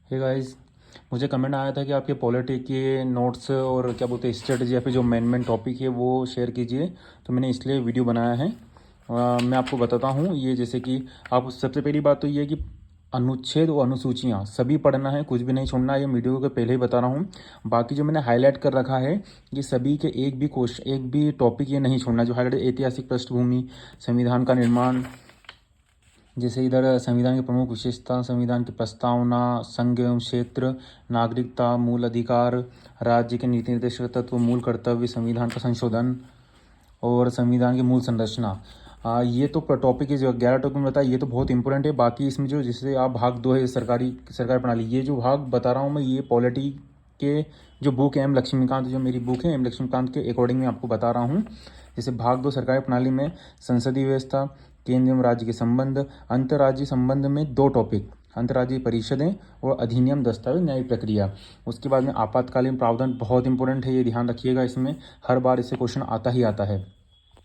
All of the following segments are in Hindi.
हे गाइस, मुझे कमेंट आया था कि आपके पॉलिटी के नोट्स और क्या बोलते हैं स्ट्रेटजी या फिर जो मेन टॉपिक है वो शेयर कीजिए। तो मैंने इसलिए वीडियो बनाया है। मैं आपको बताता हूँ। ये जैसे कि आप सबसे पहली बात तो ये है कि अनुच्छेद और अनुसूचियाँ सभी पढ़ना है, कुछ भी नहीं छोड़ना है। ये वीडियो के पहले ही बता रहा हूँ। बाकी जो मैंने हाईलाइट कर रखा है ये सभी के एक भी टॉपिक ये नहीं छोड़ना। जो हाईलाइट ऐतिहासिक पृष्ठभूमि, संविधान का निर्माण, जैसे इधर संविधान की प्रमुख विशेषता, संविधान की प्रस्तावना, संघ एवं क्षेत्र, नागरिकता, मूल अधिकार, राज्य के नीति निर्देशक तत्व, मूल कर्तव्य, संविधान का संशोधन और संविधान की मूल संरचना। ये तो टॉपिक है जो 11 टॉपिक में बताया, ये तो बहुत इंपॉर्टेंट है। बाकी इसमें जो जैसे आप भाग 2 है सरकारी प्रणाली, ये जो भाग बता रहा हूँ मैं ये पॉलिटी के जो बुक है एम लक्ष्मीकांत, जो मेरी बुक है एम लक्ष्मीकांत के अकॉर्डिंग मैं आपको बता रहा हूँ। जैसे भाग 2 सरकारी प्रणाली में संसदीय व्यवस्था, केंद्र एवं राज्य के संबंध, अंतर्राज्यीय संबंध में 2 टॉपिक, अंतर्राज्यीय परिषदें और अधिनियम, दस्तावेज, न्यायिक प्रक्रिया। उसके बाद में आपातकालीन प्रावधान बहुत इंपॉर्टेंट है, ये ध्यान रखिएगा। इसमें हर बार इससे क्वेश्चन आता ही आता है।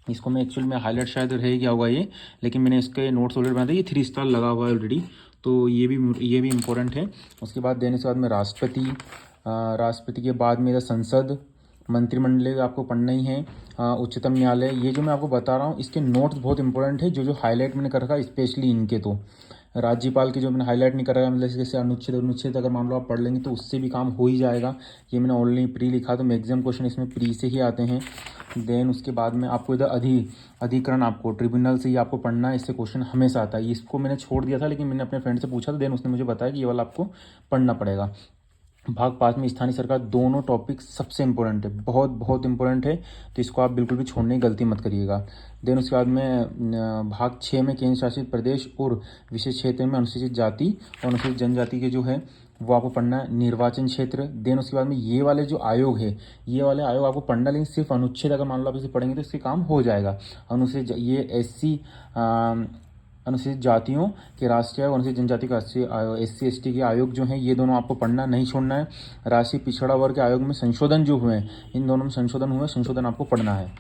इसको मैं एक्चुअल में हाईलाइट शायद रह गया होगा ये, लेकिन मैंने इसके नोट्स ऑलरेडी बनाए थे। ये 3 स्टार लगा हुआ है ऑलरेडी, तो ये भी इम्पोर्टेंट है। उसके बाद देने के बाद में राष्ट्रपति के बाद में संसद, मंत्रिमंडल आपको पढ़ना ही है, उच्चतम न्यायालय। ये जो मैं आपको बता रहा हूँ इसके नोट्स बहुत इंपॉर्टेंट है। जो हाईलाइट मैंने कर रखा है स्पेशली इनके, तो राज्यपाल के जो मैंने हाईलाइट नहीं कर रहा है, मतलब जैसे अनुच्छेद अगर मान लो आप पढ़ लेंगे तो उससे भी काम हो ही जाएगा। ये मैंने ऑलरेडी प्री लिखा, तो मैक्सिमम क्वेश्चन इसमें प्री से ही आते हैं। देन उसके बाद में आपको इधर अधिकरण, आपको ट्रिब्यूनल से ही आपको पढ़ना है, इससे क्वेश्चन हमेशा आता है। इसको मैंने छोड़ दिया था, लेकिन मैंने अपने फ्रेंड से पूछा था, देन उसने मुझे बताया कि ये वाला आपको पढ़ना पड़ेगा। भाग 5 में स्थानीय सरकार, दोनों टॉपिक सबसे इंपॉर्टेंट है, बहुत बहुत इंपॉर्टेंट है। तो इसको आप बिल्कुल भी छोड़ने की गलती मत करिएगा। देन उसके बाद में भाग 6 में केंद्र शासित प्रदेश और विशेष क्षेत्र में अनुसूचित जाति और अनुसूचित जनजाति के जो है वो आपको पढ़ना है, निर्वाचन क्षेत्र। देन उसके बाद में ये वाले जो आयोग है, ये वाले आयोग आपको पढ़ना, लेकिन सिर्फ अनुच्छेद अगर मान लो आप इसे पढ़ेंगे तो इसके काम हो जाएगा। अनुच्छेद ये अनुसूचित जातियों के राष्ट्रीय आयोग, अनुसूचित जनजाति का राष्ट्रीय आयोग, SC ST के आयोग जो हैं ये दोनों आपको पढ़ना नहीं छोड़ना है। राष्ट्रीय पिछड़ा वर्ग के आयोग में संशोधन जो हुए हैं, इन दोनों में संशोधन आपको पढ़ना है,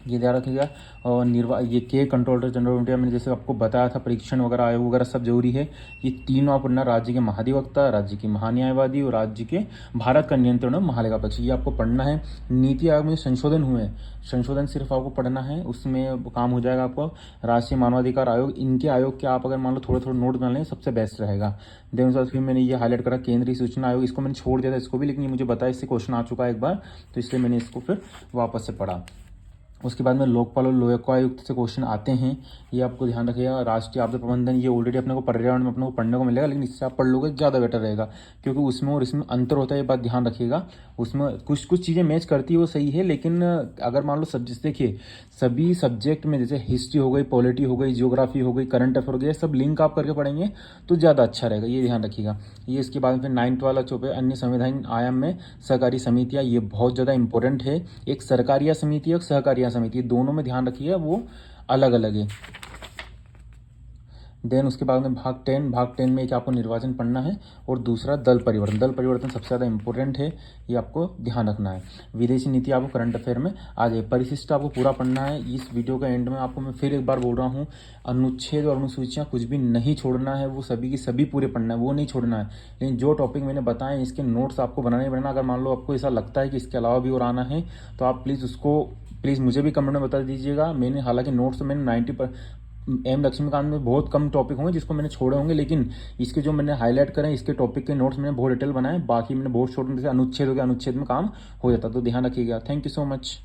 ये ध्यान रखिएगा। और ये के कंट्रोलर जनरल ऑफ इंडिया, मैंने जैसे आपको बताया था, परीक्षण वगैरह आयोग वगैरह सब जरूरी है। ये तीनों आप पढ़ना, राज्य के महाधिवक्ता, राज्य की महान्यायवादी और राज्य के भारत का नियंत्रण और महालेखापरीक्षक, ये आपको पढ़ना है। नीति आयोग में संशोधन हुए हैं, संशोधन सिर्फ आपको पढ़ना है, उसमें काम हो जाएगा आपको। राष्ट्रीय मानवाधिकार आयोग, इनके आयोग के आप अगर मान लो थोड़े नोट बना लें सबसे बेस्ट रहेगा। देन उसके बाद फिर मैंने ये हाईलाइट करा केंद्रीय सूचना आयोग, इसको मैंने छोड़ दिया था इसको भी, लेकिन ये मुझे बताया इससे क्वेश्चन आ चुका है एक बार, तो इसलिए मैंने इसको फिर वापस से पढ़ा। उसके बाद में लोकपाल और लोकायुक्त से क्वेश्चन आते हैं, ये आपको ध्यान रखिएगा। राष्ट्रीय आपदा प्रबंधन, ये ऑलरेडी अपने को पर्यावरण में अपने को पढ़ने को मिलेगा, लेकिन इससे आप पढ़ लोगे ज़्यादा बेटर रहेगा, क्योंकि उसमें और इसमें अंतर होता है, ये बात ध्यान रखिएगा। उसमें कुछ चीज़ें मैच करती है वो सही है, लेकिन अगर मान लो सब्जेक्ट देखिए, सभी सब्जेक्ट में जैसे हिस्ट्री हो गई, पॉलिटी हो गई, जियोग्राफी हो गई, करंट अफेयर हो गया, सब लिंक आप करके पढ़ेंगे तो ज़्यादा अच्छा रहेगा, ये ध्यान रखिएगा। ये इसके बाद फिर 9th वाला चौपे अन्य संवैधानिक आयाम में सहकारी समितियाँ, ये बहुत ज़्यादा इंपॉर्टेंट है। एक सरकारिया समिति है, एक सहकारिया समिति, दोनों में ध्यान रखिए वो अलग अलग है। देन उसके बाद में भाग 10 में एक आपको निर्वाचन पढ़ना है और दूसरा दल परिवर्तन सबसे ज़्यादा इंपॉर्टेंट है, ये आपको ध्यान रखना है। विदेशी नीति आपको करंट अफेयर में आ जाए। परिशिष्ट आपको पूरा पढ़ना है। इस वीडियो का एंड में आपको मैं फिर एक बार बोल रहा हूँ, अनुच्छेद और अनुसूचियाँ कुछ भी नहीं छोड़ना है, वो सभी की सभी पूरे पढ़ना है, वो नहीं छोड़ना है। लेकिन जो टॉपिक मैंने बताए इसके नोट्स आपको बनाने ही बनाना। अगर मान लो आपको ऐसा लगता है कि इसके अलावा भी और आना है तो आप प्लीज़ मुझे भी कमेंट में बता दीजिएगा। मैंने हालांकि नोट्स तो मैंने 90 एम लक्ष्मीकांत में बहुत कम टॉपिक होंगे जिसको मैंने छोड़े होंगे, लेकिन इसके जो मैंने हाईलाइट करें इसके टॉपिक के नोट्स मैंने बहुत डिटेल बनाए। बाकी मैंने बहुत छोटे से अनुच्छेद हो गया, अनुच्छेद में काम हो जाता, तो ध्यान रखिएगा। Thank you so much.